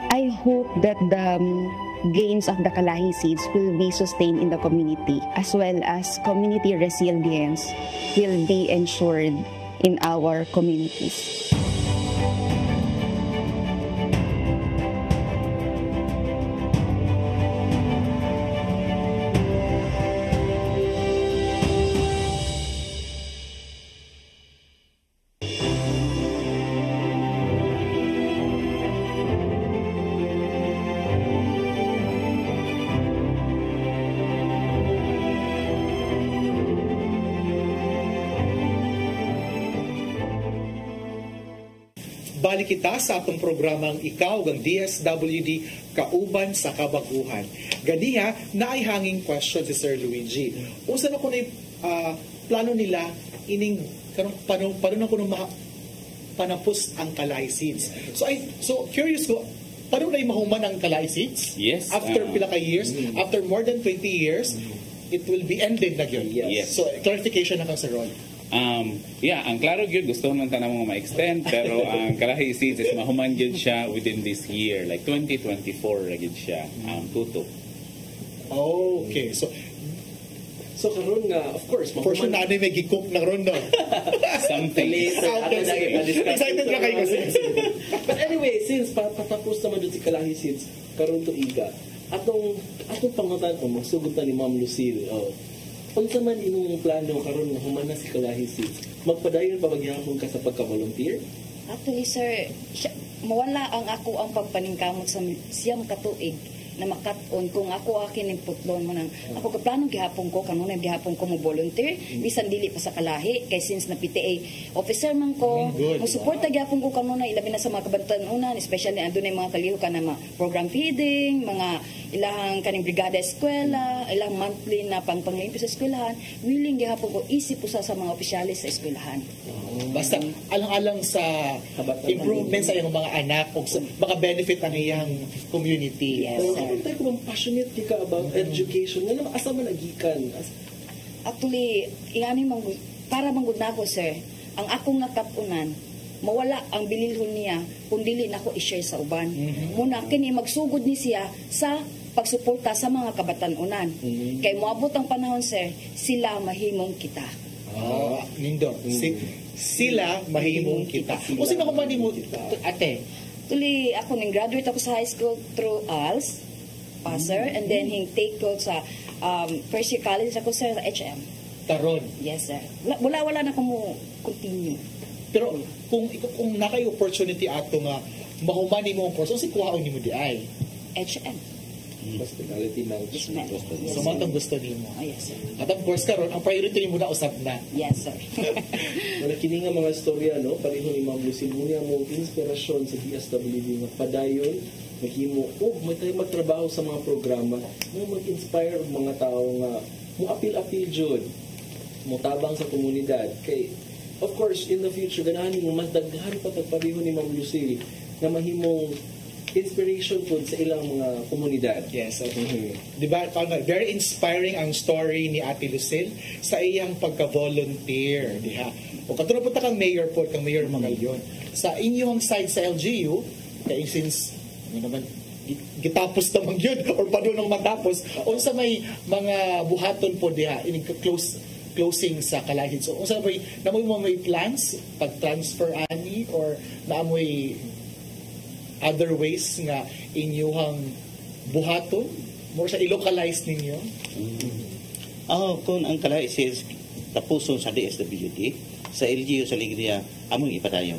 I hope that the gains of the Kalahi Seeds will be sustained in the community, as well as community resilience will be ensured in our communities. Balik kita sa atong programang Ikaw ang DSWD Kauban sa Kabaguhan. Ganiha, naay hanging question si Sir Luigi. Usa na ko na plano nila ining paano na ko panapos ang Kalahi Seeds. So curious ko, paano na mahuman ang Kalahi Seeds? Yes. After pila ka years, after more than 20 years, it will be ended na yun. Yes. So clarification na kang Sir Ron. Ang klaro gyud gusto man tanang mo ma-extend pero ang Kalahi Seeds is mahuman gyud siya within this year, like 2024 ra gyud siya tutok. Okay. So karon nga, of course, for sure na may gikook na ron no. Something. Excited na kayo kasi. But anyway, since patapos naman dito si Kalahi Seeds, karon to iga. Atong pangutan ko magsugot ni Ma'am Lucille. Unsa man imong plano karon nga human na si Kalahi Seeds? Magpadayon pa magyapon ka sa pagka-volunteer? Actually, sir, mawala ang ako ang pagpaningkamot sa siyam katuig na makat-on kung ako akin ng putlon mo nang ako kaplano gihapon ko kanunay gihapon ko mo volunteer bisan dili pa sa Kalahi kay since na PTA officer man ko mo suporta gihapon ko kanunay ilabi na sa mga kabatanunan especially andun ay mga kalihukan na mga program feeding mga ilahang kaning brigada eskwela ilang monthly na panglimpyo sa eskwelahan willing gihapon ko isip usa sa mga opisyalis sa eskwelahan. Basta alang-alang sa improvement sa iyong mga anak o sa mga benefit ang iyang community. Yes, sir. Ano tayo kung passionate ka about education? Ano asa man nagikan? Actually, para manggod na ako, sir, ang akong nakatunan, mawala ang bililhon niya kung dili na ako i-share sa uban. Muna, kini magsugod ni siya sa pagsuporta sa mga kabatanunan. Kay moabot ang panahon, sir, sila mahimong kita. Nindo. Sila mahimong kita. O sino ko man mo ate? Tuli ako ning graduate ako sa high school through ALS, passer, and then hing take ko sa first year college ako sa HM. Karon. Yes, sir. Wala na ko mo continue. Pero kung nakay opportunity ato nga mahumani mo ang course, o si kuhaon nimo di ay HM. Hospitality management. So matong gusto nimo. Yes, sir. At of course karon ang priority nimo na usab na. Yes, sir. Wala kini nga mga storya, no? Pareho ni Ma'am Lucille Munia mo inspirasyon sa DSWD nga padayon naghimo may tayo magtrabaho sa mga programa mo mag-inspire ang mga tao nga mo apil jud mo tabang sa komunidad kay of course in the future ganahan mo mas daghan pa pareho ni Ma'am Lucille nga mahimong inspiration po sa ilang mga komunidad. Yes, okay. Diba, very inspiring ang story ni Ate Lucille sa iyang pagka-volunteer. Diha. O katulad po kang mayor po, kang Mayor Magalyon. Sa inyong side sa LGU, kaya since naman, gitapos naman yun, or pa doon matapos, o sa may mga buhaton po diha, closing sa Kalahid. So, sa namoy mo may plans, pag-transfer ani, or naamoy other ways nga inyuhang buhaton more sa i-localize ninyo? Kung ang Kalahid is tapuson sa DSWD sa LGU sa Ligria among ipadayon.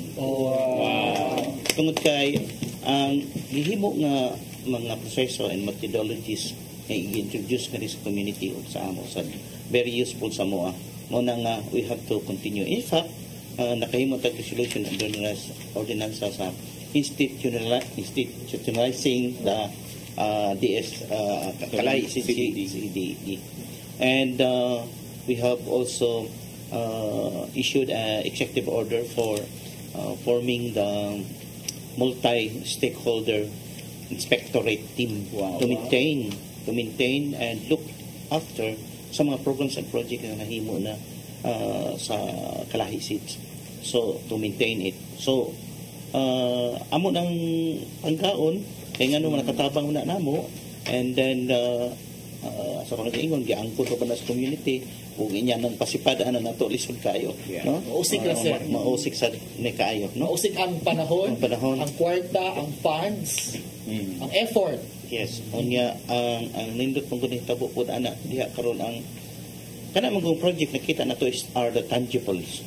Tungod kay ang gihimo nga mga proseso and methodologies nga i-introduce nga sa community o sa amo sa very useful sa moa mo na nga we have to continue. In fact, nakahimo tag resolution under ordinance sa institutionalizing the Kalahid CDE. And we have also issued an executive order for forming the multi-stakeholder inspectorate team to maintain and look after sa mga programs and projects na nahimo na sa Kalahid Seeds. So, to maintain it. So, amo ng pangkaon kay ngano man nakatabang na namo and then sa mga ingon giangkot pa na sa community ug inya nang pasipadaan na nato lisod kayo no mausik ra sir mausik sa ni kayo no mausik ang panahon ang kwarta ang funds ang effort yes unya ang nindot pang kuning tabo pud ana diha karon ang kana mga project nakita nato are the tangibles.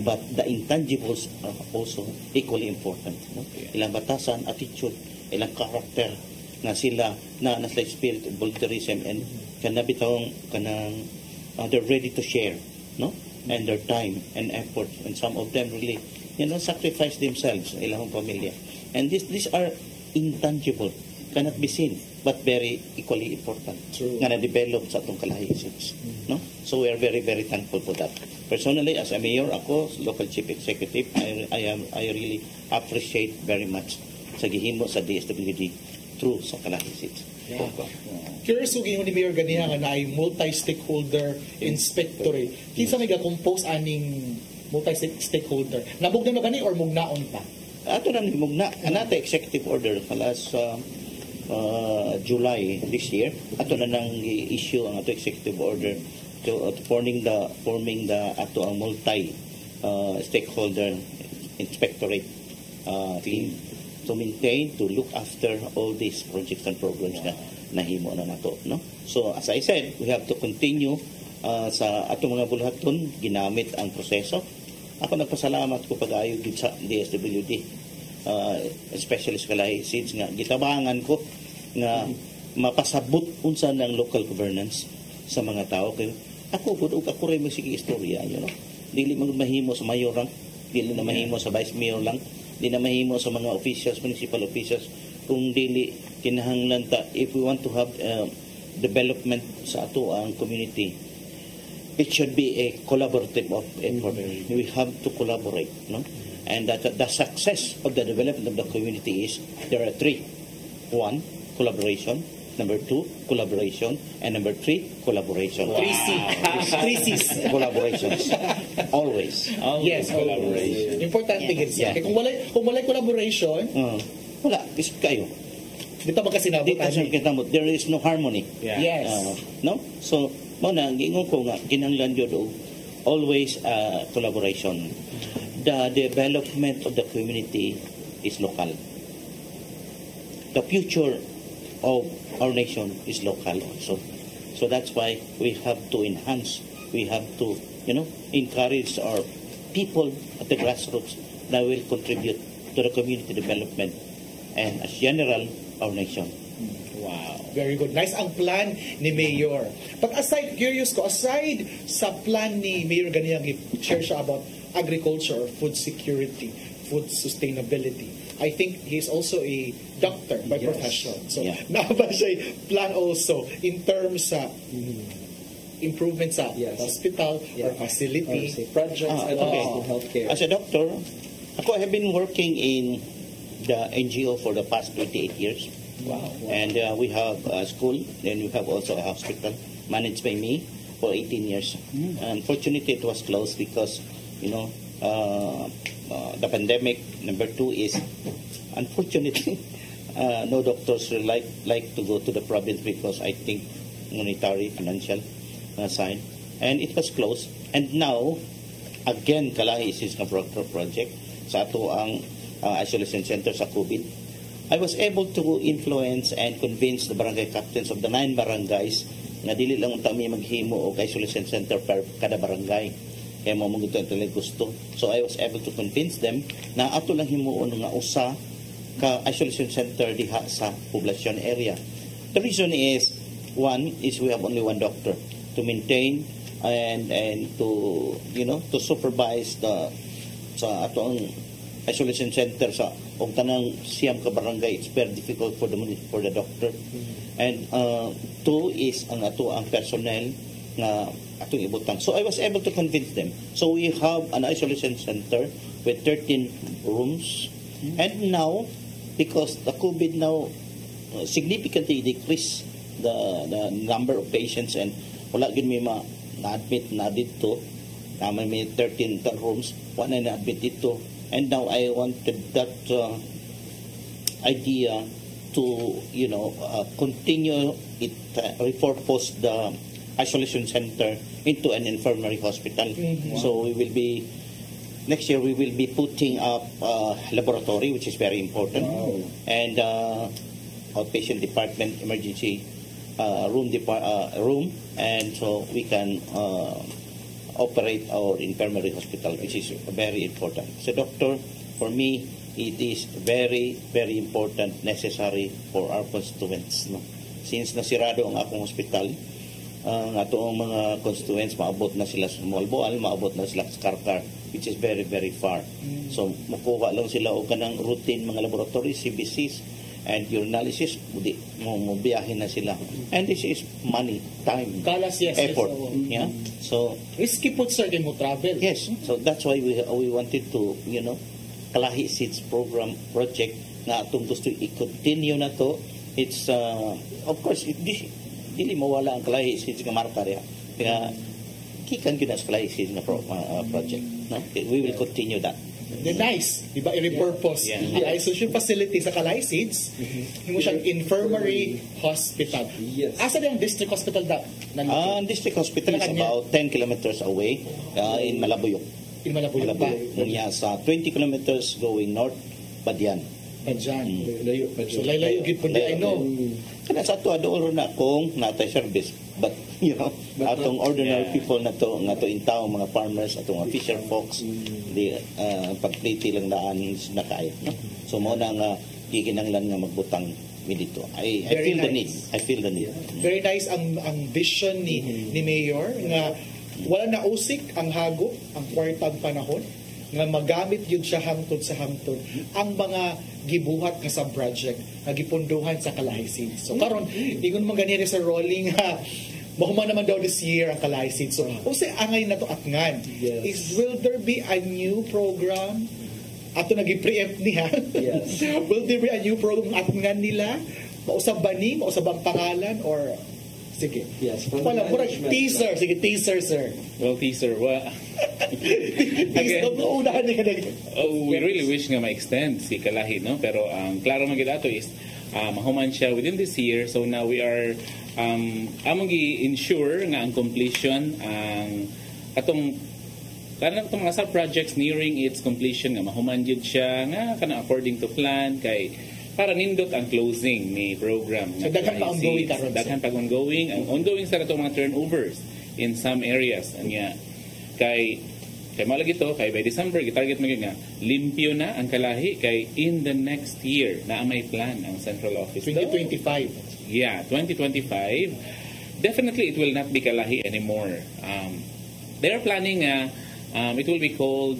But the intangibles are also equally important. No? Ilang batasan, attitude, ilang character na sila na nasa spirit of volunteerism and kanabitawang kanang they're ready to share, no? And their time and effort, and some of them really sacrifice themselves ilang pamilya. And these are intangible, cannot be seen, but very equally important. True. Nga na-develop sa atong Kalahid Seeds. No? So we are very, very thankful for that. Personally, as a mayor, ako, local chief executive, I really appreciate very much sa gihimo sa DSWD through sa Kalahid Seeds. Yeah. Curious kung ni Mayor ganiha nga na ay multi-stakeholder inspectorate. Kinsa may ga-compose aning multi-stakeholder? Nabugna na gani or mugnaon pa? Ato na ni mugna. Anata executive order last July this year. Ato na nang issue ang ato executive order to forming the ato ang multi stakeholder inspectorate team to maintain, to look after all these projects and programs na nahimo na nato, no? So as I said, we have to continue sa ato mga bulhaton ginamit ang proseso. Ako nagpasalamat ko pag-ayo gid sa DSWD, especially sa Kalahid Seeds nga gitabangan ko nga mapasabot unsa ng local governance sa mga tao kay ako pud og ako ray sige istorya, you know. Dili man mahimo sa mayor lang, dili na mahimo sa vice mayor lang, dili na mahimo sa mga officials, municipal officials, kung dili kinahanglan ta if we want to have development sa ato ang community. It should be a collaborative effort. We have to collaborate, no? And that the success of the development of the community is there are three. One, collaboration. Number two, collaboration. And number three, collaboration. Wow. Three C's. Collaborations. Always. Yes, collaboration. Importante gid siya. Kung walay collaboration, wala, isip kayo. Dito magkasinabot. There is no harmony. Yes. No? So, mo na gingon ko nga kinahanglan jud og always collaboration. The development of the community is local. The future of our nation is local also. So that's why we have to enhance, we have to, encourage our people at the grassroots that will contribute to the community development and as general, our nation. Wow. Very good. Nice ang plan ni Mayor. But curious ko, aside sa plan ni Mayor ganyan, share siya about agriculture or food security, food sustainability. I think he's also a doctor by profession. So, naaba siya plan also in terms sa improvement sa hospital or facility. Or projects and healthcare. As a doctor, I have been working in the NGO for the past 28 years. Wow. And we have a school, then we have also a hospital managed by me for 18 years. Unfortunately, it was closed because, the pandemic. Number 2 is, unfortunately, no doctors like to go to the province because I think monetary, financial side. And it was closed. And now, again, Kalahi is a project sa ato ang isolation center sa COVID. I was able to influence and convince the barangay captains of the 9 barangays na dili lang kami maghimo og isolation center per kada barangay. Kaya mo mga talaga gusto. So I was able to convince them na ato lang himuon nga usa ka isolation center diha sa poblacion area. The reason is, one is we have only one doctor to maintain and to to supervise sa atong isolation center sa og tanang siyam ka barangay. It's very difficult for the doctor. And 2 is ang ato ang personnel nga atong ibutang. So I was able to convince them. So we have an isolation center with 13 rooms. And now, because the COVID now significantly decreased the number of patients and wala gid may na-admit na dito. Naman may 13 rooms, wala na admit dito. And now I wanted that idea to, continue it, repurpose the isolation center into an infirmary hospital. So we will be, next year we will be putting up a laboratory, which is very important, and outpatient department, emergency room, and so we can operate our infirmary hospital, which is very important. So doctor, for me, it is very, very important, necessary for our constituents. No? Since nasirado ang akong hospital, ang atong mga constituents, maabot na sila sa Malboal, maabot na sila sa Karkar, which is very, very far. So makuha lang sila o kanang routine mga laboratories, CBCs, and urinalysis, biyahin na sila. And this is money, time, effort. Yeah. So risky po sir din mo travel. Yes. So that's why we wanted to, Kalahi Seeds project na atong gusto i-continue na to. It's of course dili mawala ang Kalahi Seeds nga marka ria. Kaya kikan gyud as Kalahi Seeds nga project, no? We will continue that. Nice, di ba? I-repurpose the isolation facility sa Kalahi Seeds, mo siyang infirmary hospital. Asa din ang district hospital district hospital is about 10 kilometers away in Malabuyok. In Malabuyok ba? Sa 20 kilometers going north, Badyan. So layo gid pud I know. Kana sa ato adol na kung natay service, but atong ordinary people na to in town, mga farmers, atong mga fisher folks, di pagpliti lang daan na kaya, no? So mo na nga gikinahanglan nga magbutang dito. I feel the need. Very nice ang vision ni Mayor nga wala na usik ang hago ang kwartang panahon nga magamit yun siya hangtod sa hangtod ang mga gibuhat nga sa project nga gipunduhan sa Kalahi Seeds. So karon ingon man ganyan sa rolling ha mahuman naman daw this year ang Kalahi Seeds. So angay na to atngan. Will there be a new program? Ato nagi-preempt niya. Yes. Will there be a new program atngan nila? Mausab ba ni? Mausab ang pangalan? Or sige. Yes. Wala, teaser. Sige, teaser, sir. Well, teaser. Well, we really wish nga ma-extend si Kalahi, no? Pero klaro man gid ato is mahuman siya within this year. So now we are among i-ensure nga ang completion ang atong Kana itong mga sub-projects nearing its completion nga mahuman yun siya nga kana according to plan kay para nindot ang closing ni program. So daghan pa ongoing karon. Daghan pa ongoing. Ang ongoing sa itong mga turnovers in some areas. Anya kay malagi to kay by December gitarget mo nga limpyo na ang Kalahi kay in the next year na may plan ang central office 2025. Yeah, 2025. Definitely it will not be Kalahi anymore. They are planning it will be called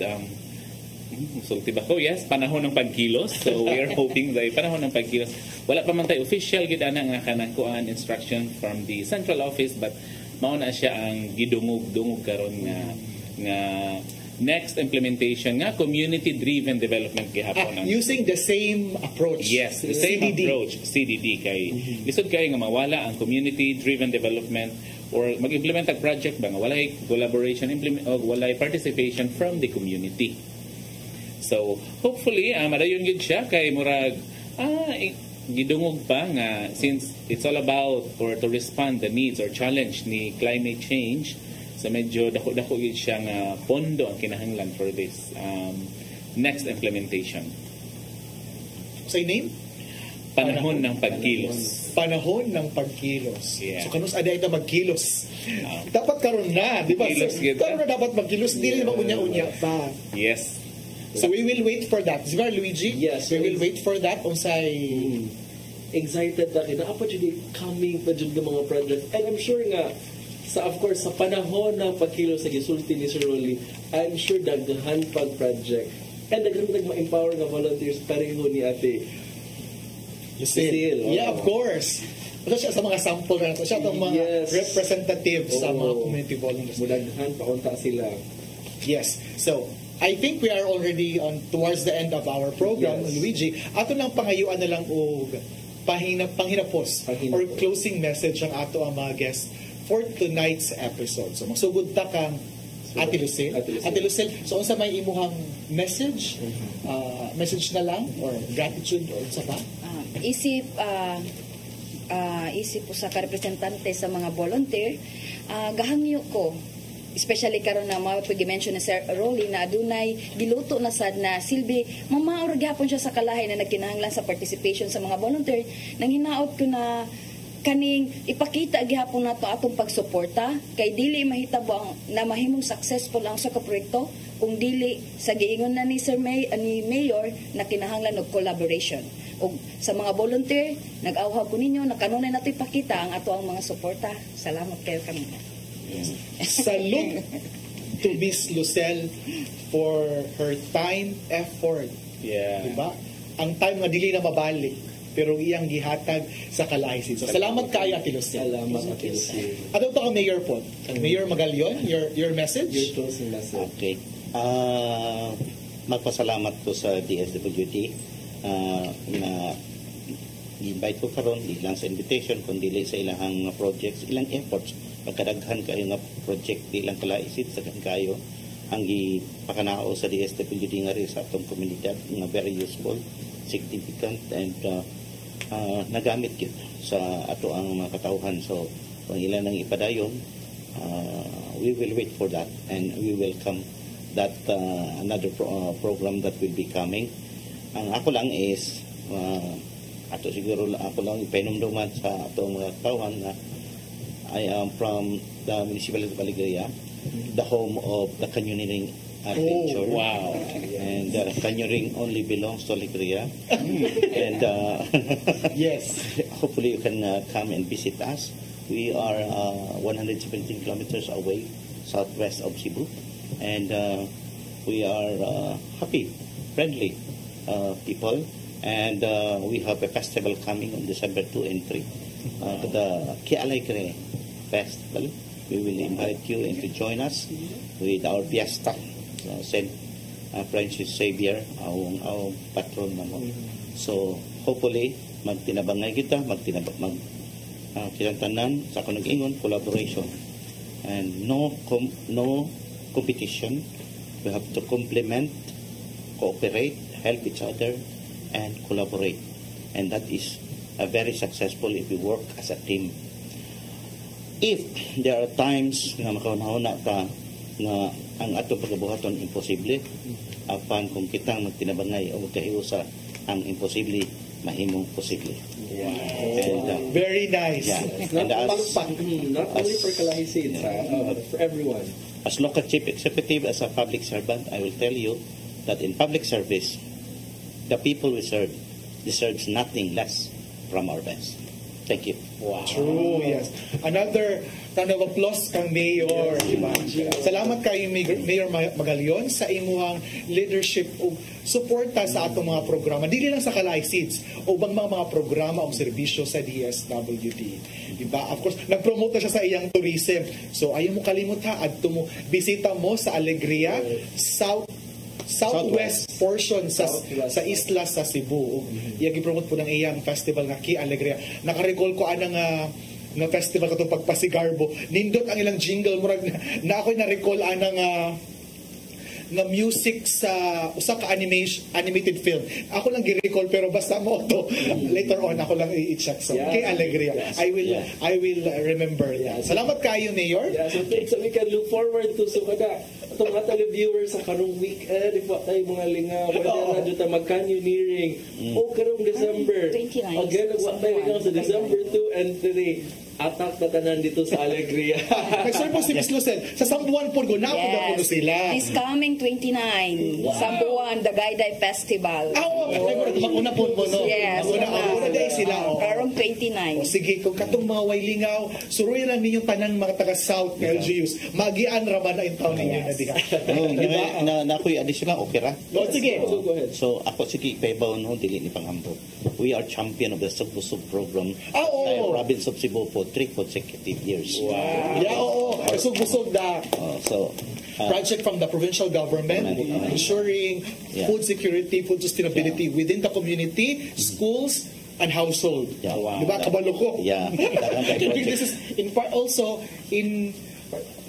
sulti ba ko? Yes, panahon ng pagkilos. So we are hoping that panahon ng pagkilos. Wala pa man tayo official gid ana nga kanang kuan instruction from the central office but mao na siya ang gidungog-dungog karon nga next implementation nga community-driven development gihapon. Using the same approach. Yes, the same CDD. approach, CDD kay lisod kay nga mawala ang community-driven development or mag-implement ang project ba nga walay collaboration o walay participation from the community. So hopefully madayon gid siya kay murag gidungog pa nga since it's all about or to respond the needs or challenge ni climate change. So medyo dako-dako gid siya nga pondo ang kinahanglan for this next implementation. Say name? Panahon ng pagkilos. Panahon ng pagkilos. Yeah. So kanus ada ito magkilos. Dapat karon na, di ba? Kilos gid. Karon na dapat magkilos, dili na unya-unya pa. Yes. So we will wait for that. Di ba, Luigi? Yes. We will wait for that unsay excited na kina apa jud coming pa jud ng mga project. And I'm sure nga of course sa panahon ng pagkilos sa gisulti ni Sir Rolly, I'm sure daghan pag project. And daghan ma-empower nga volunteers pareho ni Ate Lucille. Yeah, of course. Ito siya sa mga sample na ito. Siya itong mga representatives sa mga community volunteers. Mudaghan pa kunta sila. Yes. So, I think we are already towards the end of our program, yes. Luigi. Ato lang pangayuan na lang o panghinapos or closing message ang ato ang mga guests for tonight's episode. So, magsugod ta kang Ate Lucille. Ate Lucille, so unsa may imuhang message? Message na lang or gratitude or sa ba? Isip po sa karepresentante sa mga volunteer, gahangyo ko especially karon na mga pag-mention na Sir Rolly na adunay giluto na sad na silbi mamaor gyapon siya sa Kalahi na nagkinahanglan sa participation sa mga volunteer nang hinaot ko na kaning ipakita gihapon nato atong pagsuporta kay dili mahitabo ang na mahimong successful ang sa proyekto kung dili sa giingon na ni Mayor na kinahanglan og collaboration og sa mga volunteer nag-awhaw ko ninyo na kanunay nato ipakita ang ato ang mga suporta. Salamat kayo kanina. Salute to Miss Lucelle for her time, effort. Yeah. Diba? Ang time nga dili na mabalik pero iyang gihatag sa Kalahi. So, salamat kayo, Ate Lucille. Salamat, Ate Lucille. Ano ito ang Mayor po? Mayor Magalion, your message? Your closing message. Okay. Magpasalamat ko sa DSWD na i-invite ko karon di lang sa invitation kundi sa ilang projects, ilang efforts. Pagkadaghan kayo nga project di lang kalaisit sa kayo ang ipakanao sa DSWD nga rin sa atong komunidad nga very useful, significant and nagamit gid sa ato ang mga katawhan. So kung ilan ang ipadayon, we will wait for that and we welcome that another program that will be coming. Ang ako lang is ato siguro ako lang ipainumduman sa atong mga katawhan na I am from the municipality of Alegria, the home of the canyoneering adventure. Oh, wow. And canyoneering only belongs to Alegria. And yes, hopefully you can come and visit us. We are 117 kilometers away southwest of Cebu. And we are happy, friendly people. And we have a festival coming on December 2 and 3. The Kialegre Festival. We will invite you and to join us with our fiesta, Saint Francis Xavier, our patron naman. So hopefully magtinabangay kita, kinantanan sa kanang ingon collaboration and no competition. We have to complement, cooperate, help each other, and collaborate, and that is very successful if we work as a team. If there are times na makaunahuna ka nga ang ato pagabuhaton imposible apan kung kitang magtinabangay o magkahiusa ang imposible mahimong posible. And, Very nice. yeah. Not, And not only for Kalahi Seeds, but for everyone. as local chief executive, as a public servant, I will tell you that in public service, the people we serve deserves nothing less from our best. Thank you. Wow. True, yes. Another round of applause kang Mayor. Diba? Salamat kayo, Mayor Magalion, sa imuhang leadership o suporta sa atong mga programa. Dili lang sa Kalahi Seeds, o bang mga programa o serbisyo sa DSWD. Diba? Of course, nag-promote na siya sa iyang tourism. So, ayaw mo kalimut ha, adto mo, bisita mo sa Alegria, southwest portion sa isla sa Cebu. Iya gi-promote po ng iyang festival nga Ki Alegria. Naka-recall ko anang nga festival katong pagpasigarbo. Nindot ang ilang jingle murag na ako'y na-recall anang nga music sa usa ka animated film. Ako lang gi-recall pero basta mo to later on ako lang i-check so Ki Alegria. Yes. I will remember. Yeah. Salamat kayo, Mayor. Yeah, so we can look forward to itong mga televiewers sa karong weekend, if what tayo mga lingaw, wala na dito mag-canyoneering. O karong December. 29. Again, what tayo lingaw sa December 2 and 3. Atak na tanan dito sa Alegria. Nag-serve po si Miss Lucel. Sa Sambuan po, na po sila. This coming 29, Sambuan, the Gayday Festival. Makuna po mo, no? Yes. Makuna day sila. Karong 29. O sige, kung katong mga waylingaw, suruy lang ninyong tanang mga taga-South LGUs. Magian raman na yung taon ninyo na diha. Diba? Na ako'y additional opera. No, sige. Go ahead. So, ako sige, paibaw no, dili ni Pangambo. We are champion of the Sub-Sub program. Oo. Province of Cebu for 3 consecutive years. Wow. Yeah, oo. Busog-busog na. Project from the provincial government, ensuring food security, food sustainability within the community, schools, and household. Yeah. Wow. Diba? Kabalo ko. Yeah. This is in part also in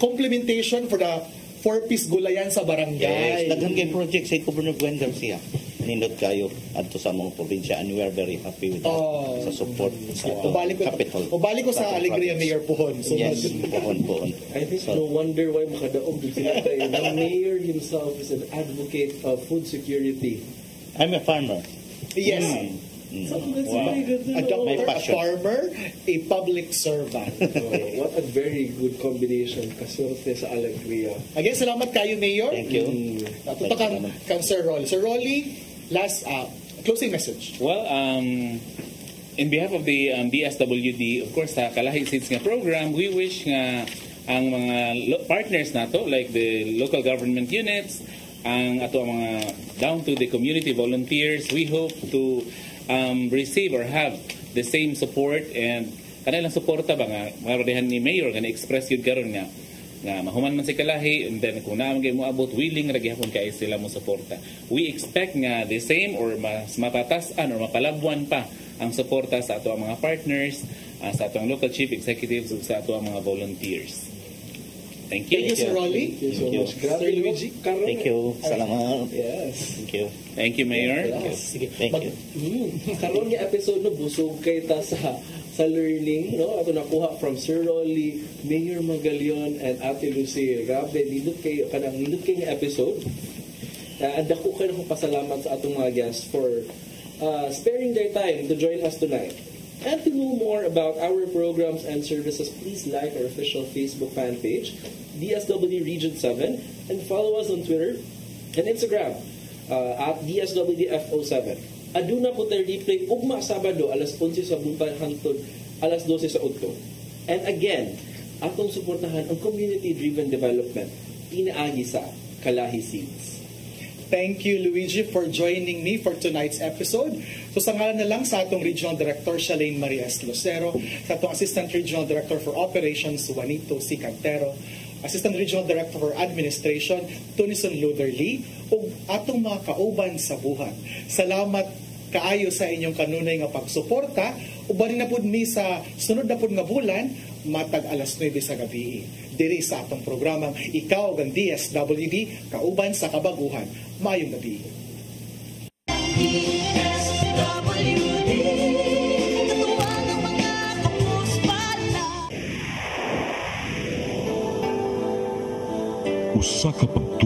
complementation for the 4-piece gulayan sa barangay. Yes, daghan kay project sa Governor Gwen Garcia. Nindot kayo adto sa mga probinsya and we are very happy with that sa support sa capital. Ubalik ko sa Alegria Mayor Puhon. So, yes, Puhon. I think no wonder why makadaog din sila tayo. The mayor himself is an advocate of food security. I'm a farmer. Yes. So that's very good. A doctor, a farmer, a public servant. What a very good combination. Kasorte sa Alegria. Again, salamat kayo, Mayor. Thank you. Natuto kang Sir Rolly. Sir Rolly, last closing message. Well, in behalf of the DSWD, of course, sa Kalahi Seeds nga program, we wish nga ang mga partners nato, like the local government units, ang ato mga down to the community volunteers, we hope to receive or have the same support and kanilang suporta ba nga marodehan ni Mayor nga na-express yun karon nga mahuman man si Kalahi and then kung naman kayo mo abot willing ra gyapon kay sila mo suporta. We expect nga the same or mas mapatasan or mapalabwan pa ang suporta sa ato ang mga partners, sa ato ang local chief executives ug sa ato ang mga volunteers. Thank you. Thank you, Sir Rolly. Thank you so much. Sir Luigi. Thank you. Salamat. Yes. Thank you. Thank you, Mayor. Sige. Thank you. Karon nga episode no busog kay ta sa learning, no? Ato nakuha from Sir Rolly, Mayor Magalion, and Ate Lucille. Grabe, nindot kay nga episode. And dako kayo kong pasalamat sa atong mga guests for sparing their time to join us tonight. And to know more about our programs and services, please like our official Facebook fan page, DSWD Region 7, and follow us on Twitter and Instagram at DSWDFO7. Aduna po tayo replay ugma Sabado, alas 11 sa buntag hangtod alas 12 sa udto. And again, atong suportahan ang community-driven development pinaagi sa Kalahi Seeds. Thank you, Luigi, for joining me for tonight's episode. So sa ngalan na lang sa atong Regional Director, Shalane Marias Lucero, sa atong Assistant Regional Director for Operations, Juanito C. Cantero, Assistant Regional Director for Administration, Tunison Lutherly, ug atong mga kauban sa buhat. Salamat kaayo sa inyong kanunay nga pagsuporta. Ubarin na pud mi sa sunod na pud nga bulan, matag alas 9 sa gabi. Diri sa atong programang Ikaw ang DSWD, kauban sa kabaguhan. Mayong gabi. usa ka